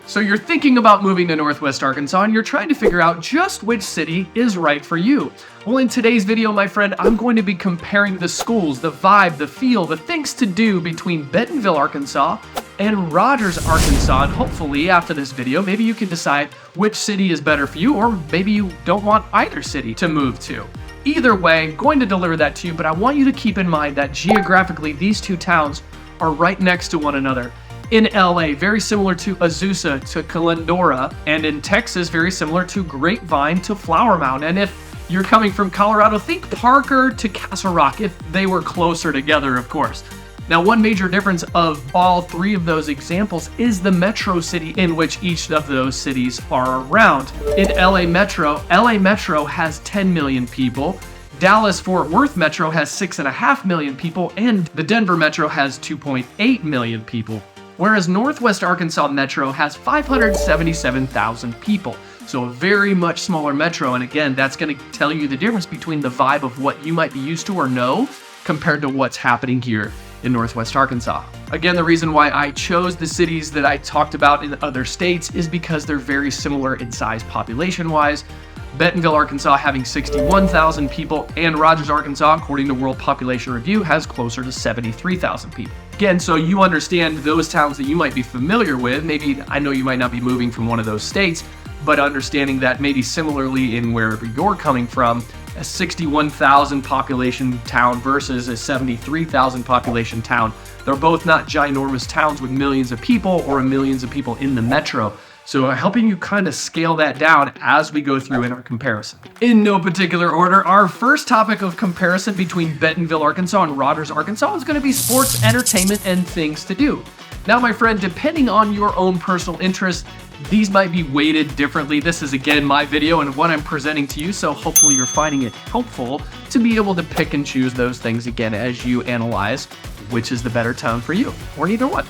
So you're thinking about moving to Northwest Arkansas and you're trying to figure out just which city is right for you. Well, in today's video, my friend, I'm going to be comparing the schools, the vibe, the feel, the things to do between Bentonville, Arkansas and Rogers, Arkansas. And hopefully after this video, maybe you can decide which city is better for you, or maybe you don't want either city to move to. Either way, I'm going to deliver that to you, but I want you to keep in mind that geographically, these two towns are right next to one another. In LA, very similar to Azusa to Calendora, and in Texas, very similar to Grapevine to Flower Mound. And if you're coming from Colorado, think Parker to Castle Rock, if they were closer together, of course. Now, one major difference of all three of those examples is the metro city in which each of those cities are around. In LA Metro has 10 million people. Dallas-Fort Worth Metro has 6.5 million people, and the Denver Metro has 2.8 million people. Whereas Northwest Arkansas Metro has 577,000 people. So a very much smaller metro, and again, that's going to tell you the difference between the vibe of what you might be used to or know compared to what's happening here in Northwest Arkansas. Again, the reason why I chose the cities that I talked about in other states is because they're very similar in size population-wise. Bentonville, Arkansas having 61,000 people, and Rogers, Arkansas, according to World Population Review, has closer to 73,000 people. Again, so you understand those towns that you might be familiar with. Maybe, I know you might not be moving from one of those states, but understanding that maybe similarly in wherever you're coming from, a 61,000 population town versus a 73,000 population town, they're both not ginormous towns with millions of people or millions of people in the metro. So helping you kind of scale that down as we go through in our comparison. In no particular order, our first topic of comparison between Bentonville, Arkansas and Rogers, Arkansas is going to be sports, entertainment, and things to do. Now, my friend, depending on your own personal interests, these might be weighted differently. This is, again, my video and what I'm presenting to you, so hopefully you're finding it helpful to be able to pick and choose those things again as you analyze which is the better town for you, or neither one.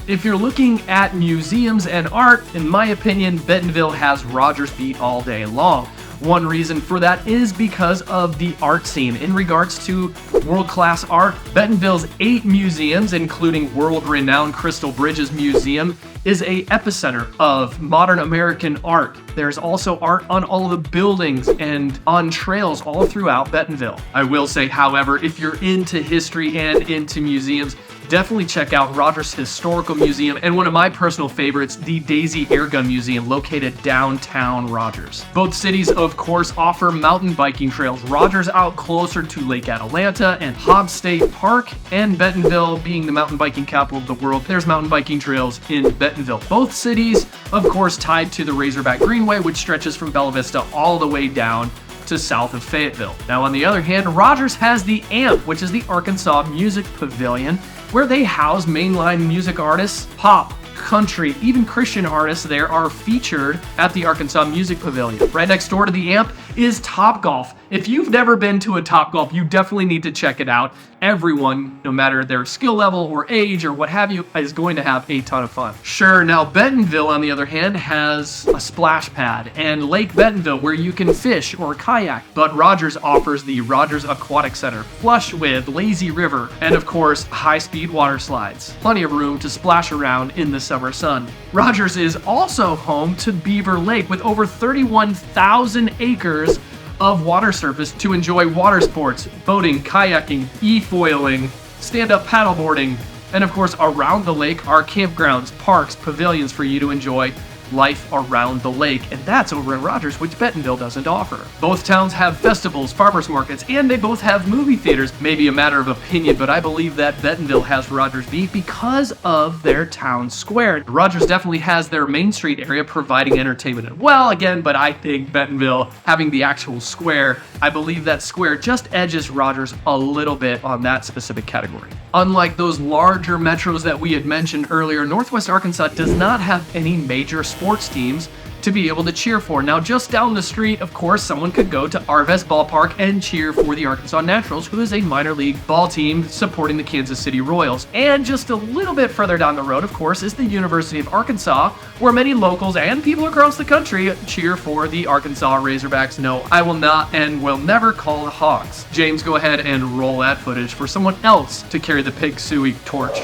If you're looking at museums and art, in my opinion, Bentonville has Rogers beat all day long. One reason for that is because of the art scene. In regards to world-class art, Bentonville's 8 museums, including world-renowned Crystal Bridges Museum, is a epicenter of modern American art. There's also art on all of the buildings and on trails all throughout Bentonville. I will say, however, if you're into history and into museums, definitely check out Rogers Historical Museum and one of my personal favorites, the Daisy Airgun Museum, located downtown Rogers. Both cities, of course, offer mountain biking trails. Rogers out closer to Lake Atalanta and Hobbs State Park, and Bentonville being the mountain biking capital of the world, there's mountain biking trails in Bentonville. Both cities, of course, tied to the Razorback Greenway, which stretches from Bella Vista all the way down to south of Fayetteville. Now, on the other hand, Rogers has the AMP, which is the Arkansas Music Pavilion, where they house mainline music artists, pop, country, even Christian artists there are featured at the Arkansas Music Pavilion. Right next door to the AMP is Topgolf. If you've never been to a Topgolf, you definitely need to check it out. Everyone, no matter their skill level or age or what have you, is going to have a ton of fun. Sure, now Bentonville, on the other hand, has a splash pad and Lake Bentonville where you can fish or kayak, but Rogers offers the Rogers Aquatic Center, flush with lazy river and, of course, high-speed water slides. Plenty of room to splash around in the summer sun. Rogers is also home to Beaver Lake with over 31,000 acres of water surface to enjoy water sports, boating, kayaking, e-foiling, stand-up paddleboarding, and of course around the lake are campgrounds, parks, pavilions for you to enjoy life around the lake, and that's over in Rogers, which Bentonville doesn't offer. Both towns have festivals, farmers markets, and they both have movie theaters. Maybe a matter of opinion, but I believe that Bentonville has Rogers beat because of their town square. Rogers definitely has their Main Street area providing entertainment as well, again, but I think Bentonville having the actual square, I believe that square just edges Rogers a little bit on that specific category. Unlike those larger metros that we had mentioned earlier, Northwest Arkansas does not have any major sports teams to be able to cheer for. Now, just down the street, of course, someone could go to Arvest Ballpark and cheer for the Arkansas Naturals, who is a minor league ball team supporting the Kansas City Royals. And just a little bit further down the road, of course, is the University of Arkansas, where many locals and people across the country cheer for the Arkansas Razorbacks. No, I will not and will never call the Hawks. James, go ahead and roll that footage for someone else to carry the Pig Suey torch.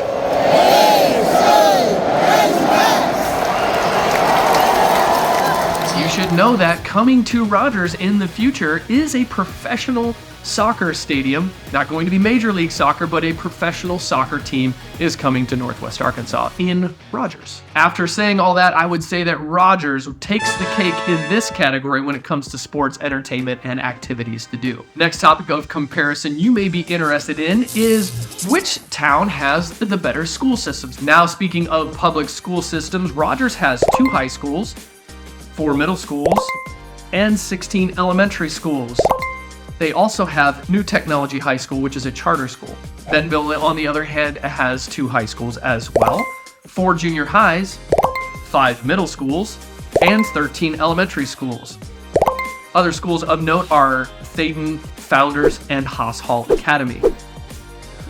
should know that coming to Rogers in the future is a professional soccer stadium. Not going to be Major League Soccer, but a professional soccer team is coming to Northwest Arkansas in Rogers. After saying all that, I would say that Rogers takes the cake in this category when it comes to sports, entertainment, and activities to do. Next topic of comparison you may be interested in is which town has the better school systems. Now, speaking of public school systems, Rogers has 2 high schools, 4 middle schools, and 16 elementary schools. They also have New Technology High School, which is a charter school. Bentonville, on the other hand, has 2 high schools as well, 4 junior highs, 5 middle schools, and 13 elementary schools. Other schools of note are Thaden, Founders, and Haas Hall Academy.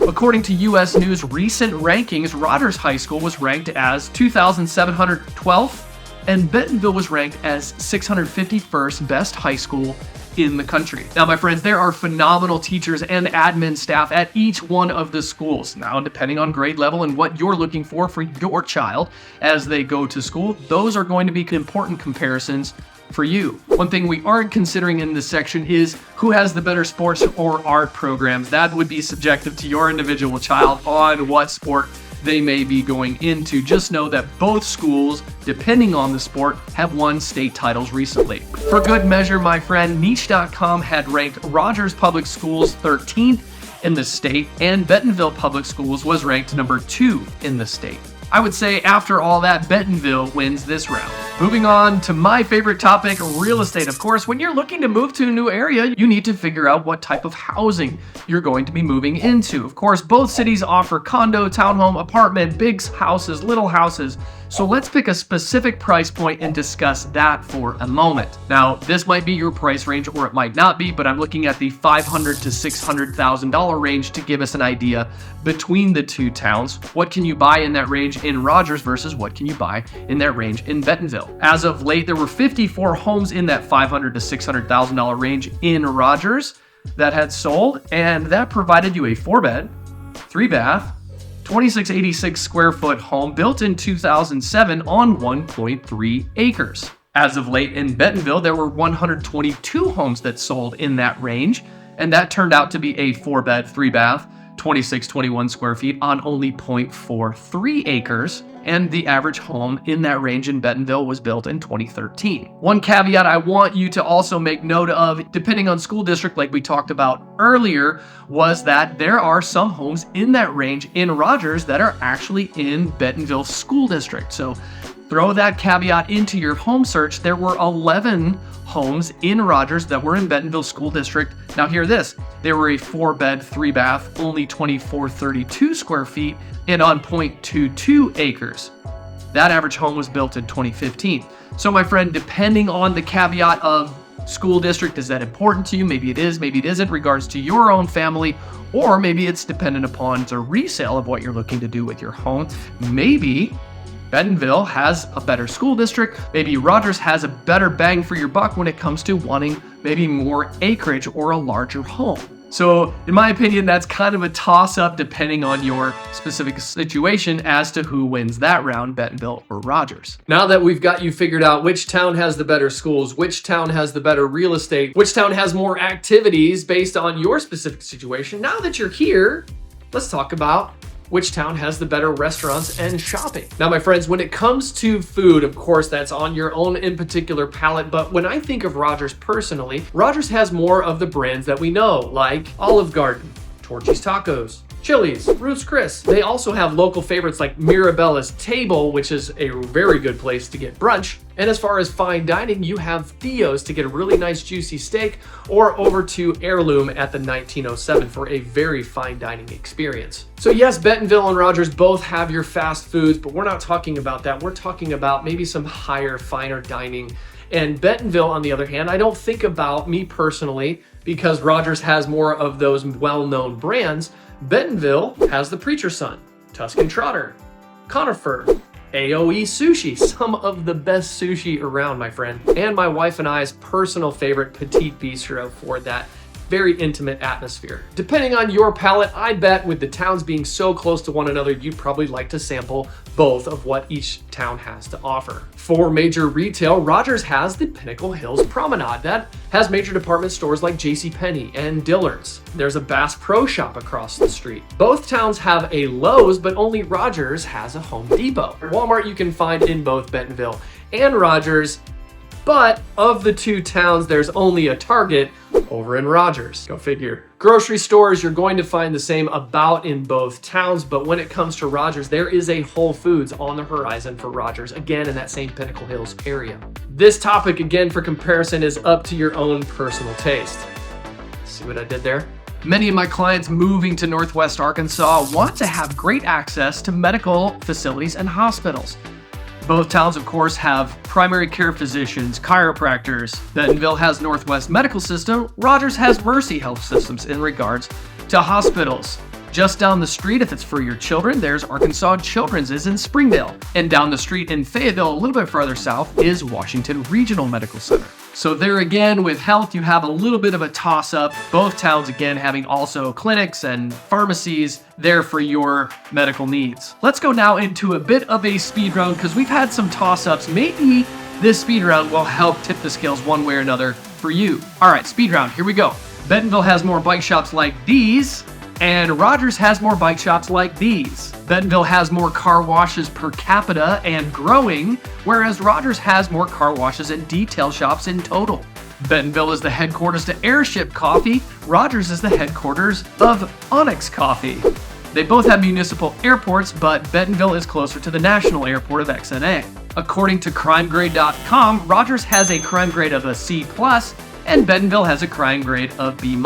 According to U.S. News recent rankings, Rogers High School was ranked as 2,712th, and Bentonville was ranked as 651st best high school in the country. Now, my friends, there are phenomenal teachers and admin staff at each one of the schools. Now, depending on grade level and what you're looking for your child as they go to school, those are going to be important comparisons for you. One thing we aren't considering in this section is who has the better sports or art programs. That would be subjective to your individual child on what sport they may be going into. Just know that both schools, depending on the sport, have won state titles recently. For good measure, my friend, Niche.com had ranked Rogers Public Schools 13th in the state, and Bentonville Public Schools was ranked number 2 in the state. I would say after all that, Bentonville wins this round. Moving on to my favorite topic, real estate. Of course, when you're looking to move to a new area, you need to figure out what type of housing you're going to be moving into. Of course, both cities offer condo, townhome, apartment, big houses, little houses. So let's pick a specific price point and discuss that for a moment. Now, this might be your price range or it might not be, but I'm looking at the $500,000 to $600,000 range to give us an idea between the two towns. What can you buy in that range in Rogers versus what can you buy in that range in Bentonville? As of late, there were 54 homes in that $500,000 to $600,000 range in Rogers that had sold, and that provided you a 4-bed, 3-bath, 2686 square foot home built in 2007 on 1.3 acres. As of late in Bentonville, there were 122 homes that sold in that range, and that turned out to be a 4-bed, 3-bath, 2621 square feet on only 0.43 acres. And the average home in that range in Bentonville was built in 2013. One caveat I want you to also make note of, depending on school district, like we talked about earlier, was that there are some homes in that range in Rogers that are actually in Bentonville School District. So throw that caveat into your home search. There were 11 homes in Rogers that were in Bentonville School District. Now hear this, they were a 4-bed, 3-bath, only 2432 square feet, and on 0.22 acres. That average home was built in 2015. So my friend, depending on the caveat of school district, is that important to you? Maybe it is, maybe it isn't, regards to your own family, or maybe it's dependent upon the resale of what you're looking to do with your home. Maybe Bentonville has a better school district. Maybe Rogers has a better bang for your buck when it comes to wanting maybe more acreage or a larger home. So in my opinion, that's kind of a toss-up depending on your specific situation as to who wins that round, Bentonville or Rogers. Now that we've got you figured out which town has the better schools, which town has the better real estate, which town has more activities based on your specific situation, now that you're here, let's talk about which town has the better restaurants and shopping. Now, my friends, when it comes to food, of course, that's on your own in particular palate, but when I think of Rogers personally, Rogers has more of the brands that we know, like Olive Garden, Torchy's Tacos, Chili's, Ruth's Chris. They also have local favorites like Mirabella's Table, which is a very good place to get brunch. And as far as fine dining, you have Theo's to get a really nice juicy steak, or over to Heirloom at the 1907 for a very fine dining experience. So yes, Bentonville and Rogers both have your fast foods, but we're not talking about that. We're talking about maybe some higher, finer dining. And Bentonville, on the other hand, I don't think about, me personally, because Rogers has more of those well-known brands. Bentonville has the Preacher's Son, Tuscan Trotter, Conifer, AOE Sushi, some of the best sushi around, my friend. And my wife and I's personal favorite, Petite Bistro, for that very intimate atmosphere. Depending on your palate, I bet with the towns being so close to one another, you'd probably like to sample both of what each town has to offer. For major retail, Rogers has the Pinnacle Hills Promenade that has major department stores like JCPenney and Dillard's. There's a Bass Pro Shop across the street. Both towns have a Lowe's, but only Rogers has a Home Depot. Walmart you can find in both Bentonville and Rogers, but of the two towns, there's only a Target over in Rogers. Go figure. Grocery stores, you're going to find the same about in both towns, but when it comes to Rogers, there is a Whole Foods on the horizon for Rogers, again in that same Pinnacle Hills area. This topic, again, for comparison, is up to your own personal taste. See what I did there? Many of my clients moving to Northwest Arkansas want to have great access to medical facilities and hospitals. Both towns, of course, have primary care physicians, chiropractors. Bentonville has Northwest Medical System. Rogers has Mercy Health Systems in regards to hospitals. Just down the street, if it's for your children, there's Arkansas Children's is in Springdale. And down the street in Fayetteville, a little bit further south, is Washington Regional Medical Center. So there again, with health, you have a little bit of a toss-up. Both towns, again, having also clinics and pharmacies there for your medical needs. Let's go now into a bit of a speed round because we've had some toss-ups. Maybe this speed round will help tip the scales one way or another for you. All right, speed round, here we go. Bentonville has more bike shops like these, and Rogers has more bike shops like these. Bentonville has more car washes per capita and growing, whereas Rogers has more car washes and detail shops in total. Bentonville is the headquarters to Airship Coffee. Rogers is the headquarters of Onyx Coffee. They both have municipal airports, but Bentonville is closer to the national airport of XNA. According to crimegrade.com, Rogers has a crime grade of a C+, and Bentonville has a crime grade of B-.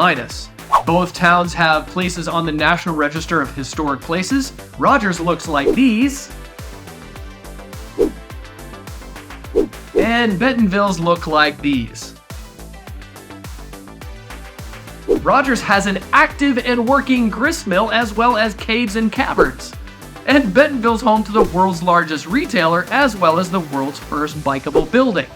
Both towns have places on the National Register of Historic Places. Rogers looks like these, and Bentonville's look like these. Rogers has an active and working grist mill as well as caves and caverns. And Bentonville's home to the world's largest retailer as well as the world's first bikeable building.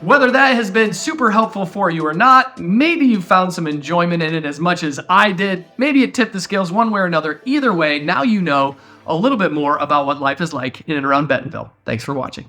Whether that has been super helpful for you or not, maybe you found some enjoyment in it as much as I did. Maybe it tipped the scales one way or another. Either way, now you know a little bit more about what life is like in and around Bentonville. Thanks for watching.